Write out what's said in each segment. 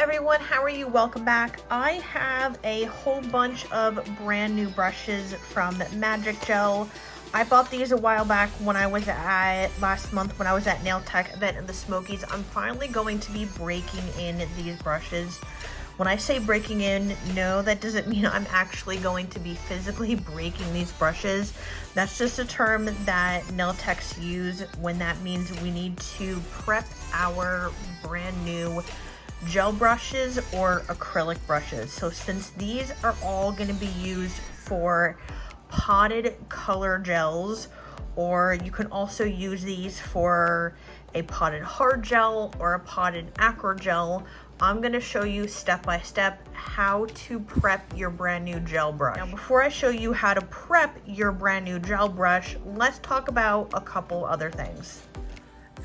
everyone, how are you? Welcome back. I have a whole bunch of brand new brushes from Magic Gel. I bought these a while back when I was last month when I was at Nail Tech event in the Smokies. I'm finally going to be breaking in these brushes. When I say breaking in, no, that doesn't mean I'm actually going to be physically breaking these brushes. That's just a term that nail techs use when that means we need to prep our brand new gel brushes or acrylic brushes. So since these are all going to be used for potted color gels, or you can also use these for a potted hard gel or a potted Acrygel, I'm going to show you step by step how to prep your brand new gel brush. Now, before I show you how to prep your brand new gel brush, let's talk about a couple other things.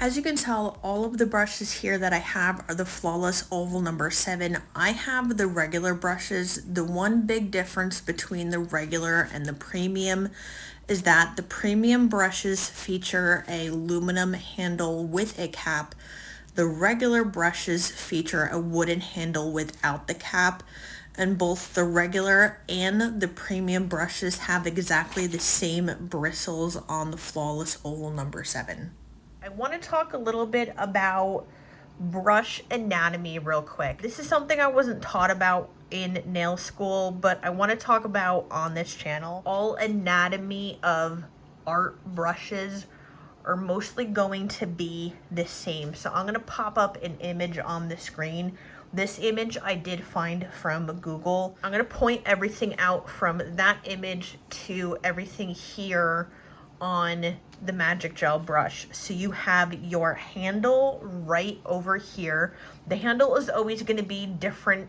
As you can tell, all of the brushes here that I have are the Flawless Oval number 7. I have the regular brushes. The one big difference between the regular and the premium is that the premium brushes feature a aluminum handle with a cap. The regular brushes feature a wooden handle without the cap, and both the regular and the premium brushes have exactly the same bristles on the Flawless Oval number 7. I want to talk a little bit about brush anatomy real quick. This is something I wasn't taught about in nail school, but I want to talk about on this channel. All anatomy of art brushes are mostly going to be the same. So I'm going to pop up an image on the screen. This image I did find from Google. I'm going to point everything out from that image to everything here on the Magic Gel brush. So you have your handle right over here. The handle is always going to be different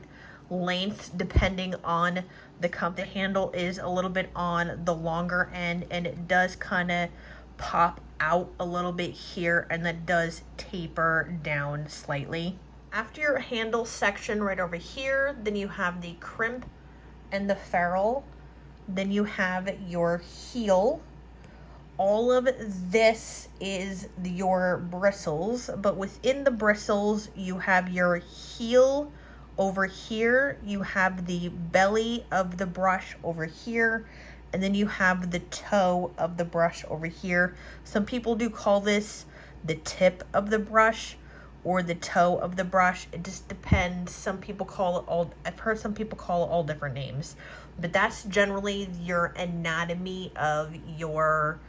lengths depending on the cup. The handle is a little bit on the longer end, and it does kind of pop out a little bit here, and that does taper down slightly. After your handle section right over here, then you have the crimp and the ferrule. Then you have your heel. All of this is your bristles, but within the bristles, you have your heel over here, you have the belly of the brush over here, and then you have the toe of the brush over here. Some people do call this the tip of the brush or the toe of the brush. It just depends. Some people call it all, I've heard some people call it all different names, but that's generally your anatomy of your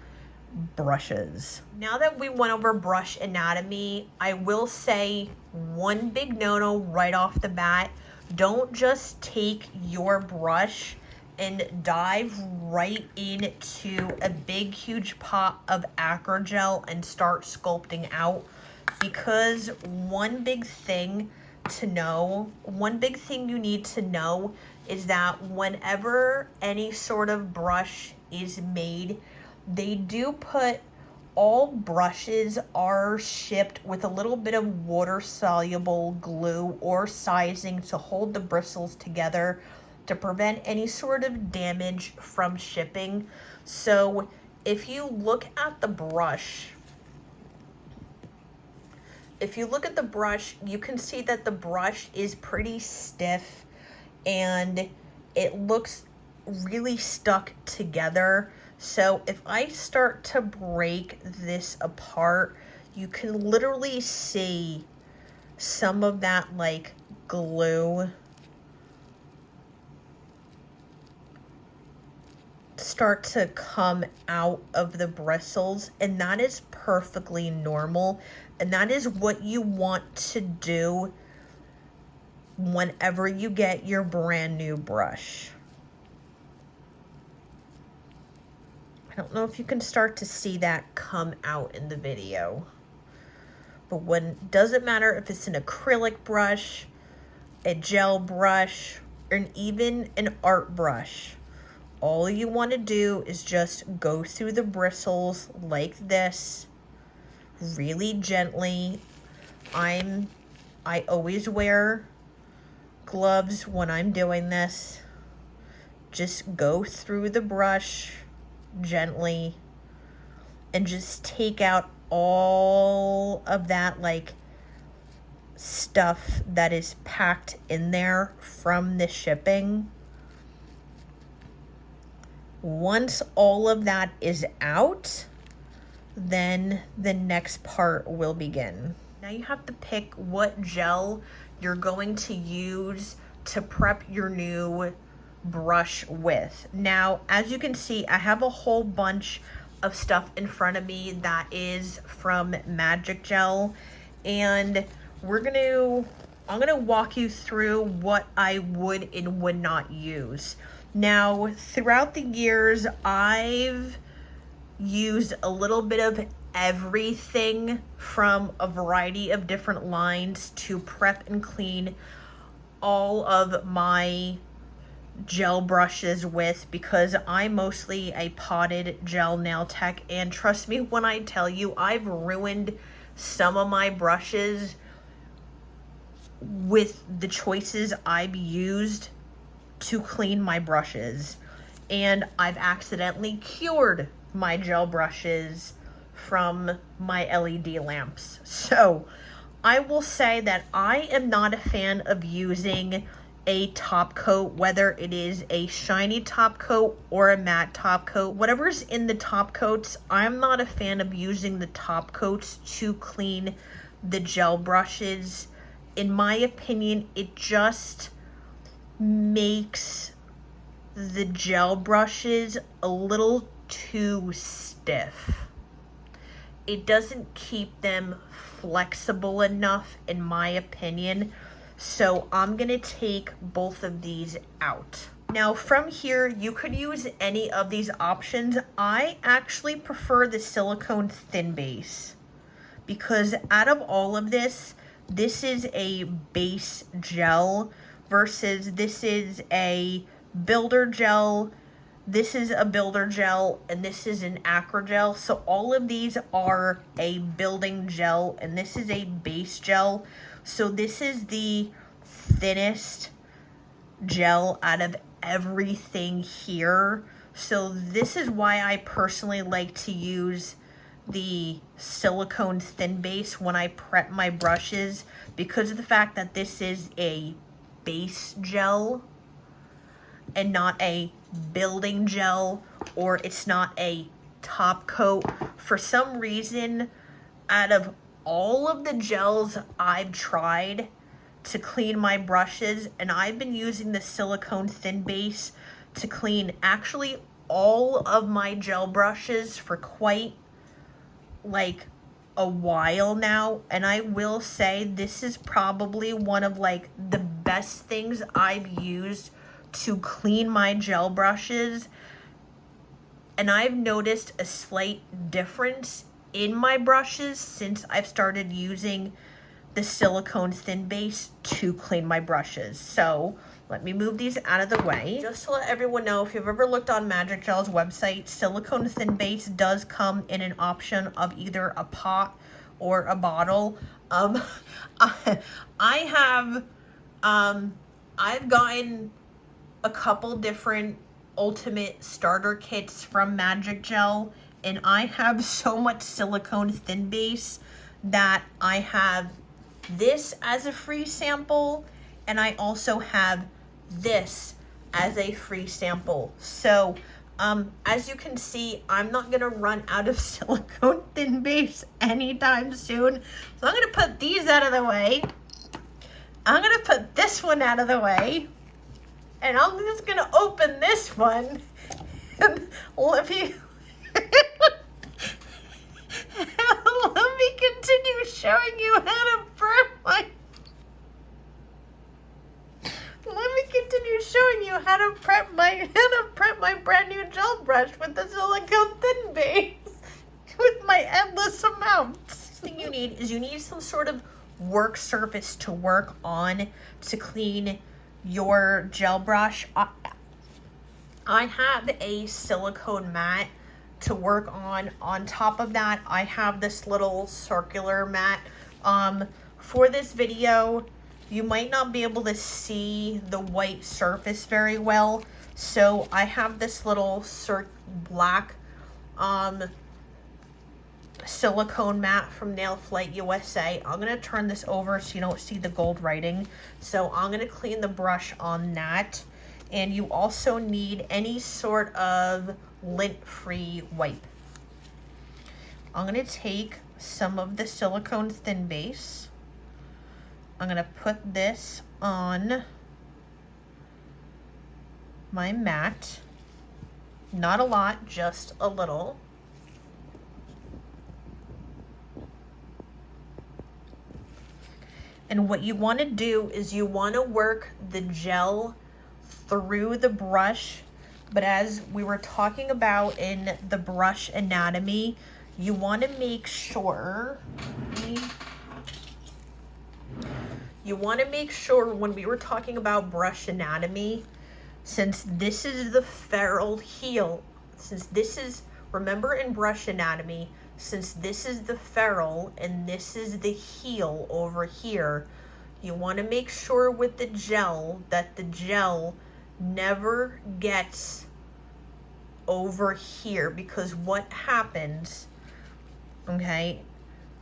brushes. Now that we went over brush anatomy, I will say one big no-no right off the bat. Don't just take your brush and dive right into a big huge pot of Acrygel and start sculpting out, because one big thing you need to know is that whenever any sort of brush is made, they do put, all brushes are shipped with a little bit of water soluble glue or sizing to hold the bristles together to prevent any sort of damage from shipping. So if you look at the brush, you can see that the brush is pretty stiff and it looks really stuck together. So if I start to break this apart, you can literally see some of that like glue start to come out of the bristles, and that is perfectly normal, and that is what you want to do whenever you get your brand new brush. I don't know if you can start to see that come out in the video, but doesn't matter if it's an acrylic brush, a gel brush, or even an art brush. All you want to do is just go through the bristles like this, really gently. I always wear gloves when I'm doing this. Just go through the brush gently and just take out all of that like stuff that is packed in there from the shipping. Once all of that is out, then the next part will begin. Now you have to pick what gel you're going to use to prep your new brush with. Now, as you can see, I have a whole bunch of stuff in front of me that is from Magic Gel, and I'm gonna walk you through what I would and would not use. Now, throughout the years, I've used a little bit of everything from a variety of different lines to prep and clean all of my gel brushes with, because I'm mostly a potted gel nail tech, and trust me when I tell you, I've ruined some of my brushes with the choices I've used to clean my brushes, and I've accidentally cured my gel brushes from my LED lamps. So I will say that I am not a fan of using a top coat, whether it is a shiny top coat or a matte top coat. Whatever's in the top coats, I'm not a fan of using the top coats to clean the gel brushes. In my opinion, it just makes the gel brushes a little too stiff. It doesn't keep them flexible enough, in my opinion. So I'm gonna take both of these out. Now from here, you could use any of these options. I actually prefer the silicone thin base, because out of all of this, this is a base gel versus this is a builder gel, this is a builder gel, and this is an Acrygel. So all of these are a building gel, and this is a base gel. So this is the thinnest gel out of everything here. So this is why I personally like to use the silicone thin base when I prep my brushes, because of the fact that this is a base gel and not a building gel, or it's not a top coat. For some reason, out of all of the gels I've tried to clean my brushes, and I've been using the silicone thin base to clean actually all of my gel brushes for quite like a while now, and I will say this is probably one of like the best things I've used to clean my gel brushes. And I've noticed a slight difference in my brushes since I've started using the silicone thin base to clean my brushes. So let me move these out of the way. Just to let everyone know, if you've ever looked on Magic Gel's website, silicone thin base does come in an option of either a pot or a bottle. I've gotten a couple different ultimate starter kits from Magic Gel, and I have so much silicone thin base that I have this as a free sample, and I also have this as a free sample. So as you can see, I'm not gonna run out of silicone thin base anytime soon. So I'm gonna put these out of the way. I'm gonna put this one out of the way, and I'm just gonna open this one and let me let me continue showing you how to prep my brand new gel brush with the silicone thin base with my endless amounts. The thing you need is you need some sort of work surface to work on to clean your gel brush. I have a silicone mat to work on. On top of that, I have this little circular mat. For this video, you might not be able to see the white surface very well, so I have this little black silicone mat from Nail Flight USA. I'm going to turn this over so you don't see the gold writing. So I'm going to clean the brush on that. And you also need any sort of lint-free wipe. I'm going to take some of the silicone thin base. I'm going to put this on my mat. Not a lot, just a little. And what you want to do is you want to work the gel through the brush, but as we were talking about in the brush anatomy, you want to make sure, when we were talking about brush anatomy, since this is the ferrule heel, remember in brush anatomy, since this is the ferrule and this is the heel over here, you want to make sure with the gel that the gel never gets over here, because what happens, okay,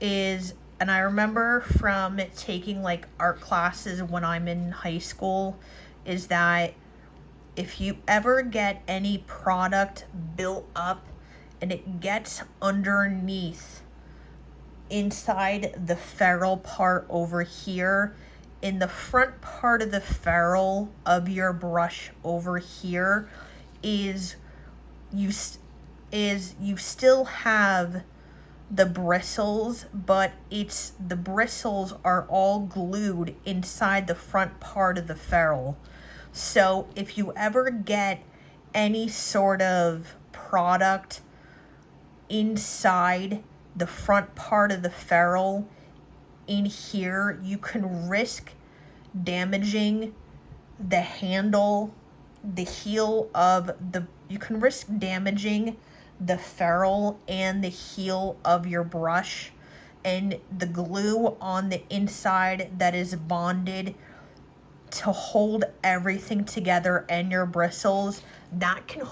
is, and I remember from taking like art classes when I'm in high school, is that if you ever get any product built up and it gets underneath inside the ferrule part over here, in the front part of the ferrule of your brush over here is you still have the bristles, but the bristles are all glued inside the front part of the ferrule. So if you ever get any sort of product inside the front part of the ferrule in here, you can risk damaging the handle, the heel of the, you can risk damaging the ferrule and the heel of your brush, and the glue on the inside that is bonded to hold everything together and your bristles, that can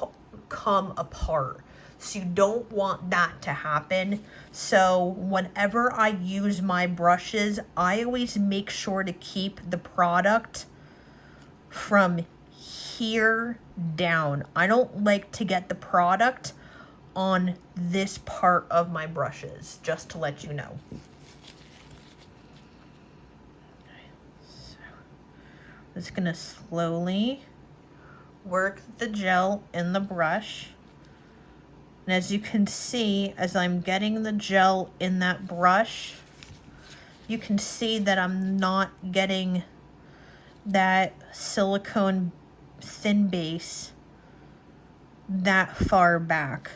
come apart. So you don't want that to happen. So whenever I use my brushes, I always make sure to keep the product from here down. I don't like to get the product on this part of my brushes, just to let you know. So I'm just gonna slowly work the gel in the brush. And as you can see, as I'm getting the gel in that brush, you can see that I'm not getting that silicone thin base that far back.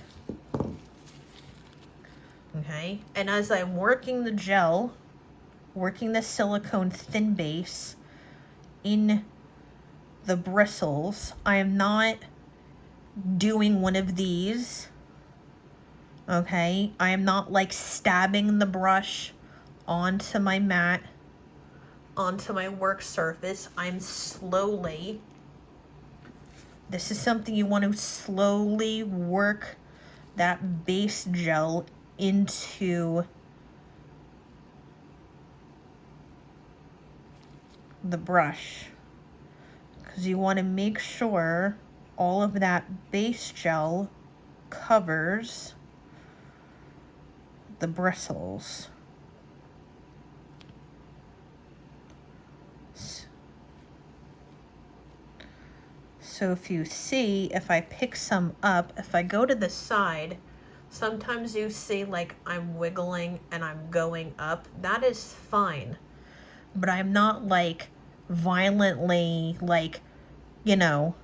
Okay, and as I'm working the gel, working the silicone thin base in the bristles, I am not doing one of these. Okay, I am not like stabbing the brush onto my mat, onto my work surface. I'm slowly, this is something you want to slowly work that base gel into the brush, because you want to make sure all of that base gel covers the bristles. So if you see, if I pick some up, if I go to the side, sometimes you see like I'm wiggling and I'm going up. That is fine. But I'm not like violently, like, you know,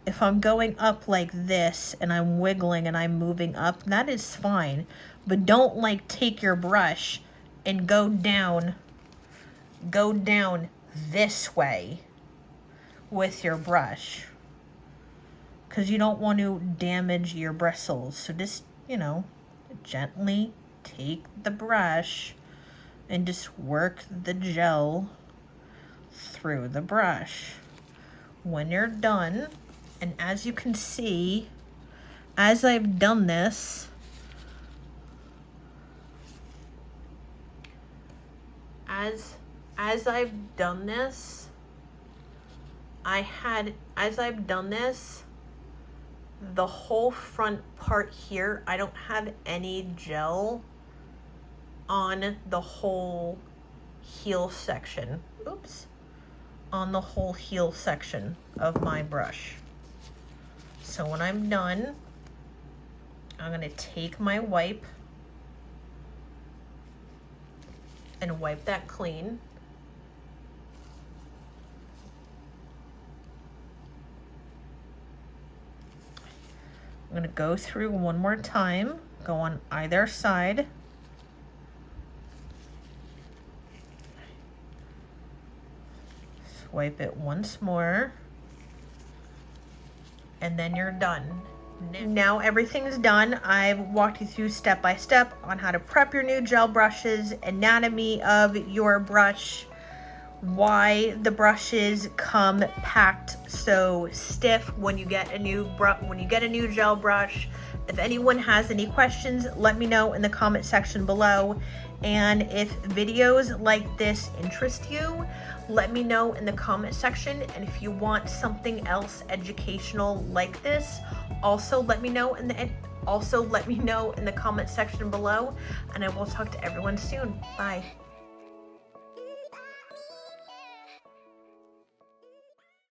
if I'm going up like this and I'm wiggling and I'm moving up, that is fine. But don't like take your brush and go down this way with your brush, because you don't want to damage your bristles. So just, you know, gently take the brush and just work the gel through the brush. When you're done, and as you can see, as I've done this, as I've done this, the whole front part here, I don't have any gel on the whole heel section. Oops. On the whole heel section of my brush. So when I'm done, I'm gonna take my wipe and wipe that clean. I'm gonna go through one more time, go on either side. Swipe it once more, and then you're done. Now everything's done. I've walked you through step by step on how to prep your new gel brushes, anatomy of your brush, why the brushes come packed so stiff when you get a new gel brush. If anyone has any questions, let me know in the comment section below. And if videos like this interest you, let me know in the comment section. And if you want something else educational like this, also let me know in the comment section below. And I will talk to everyone soon. Bye.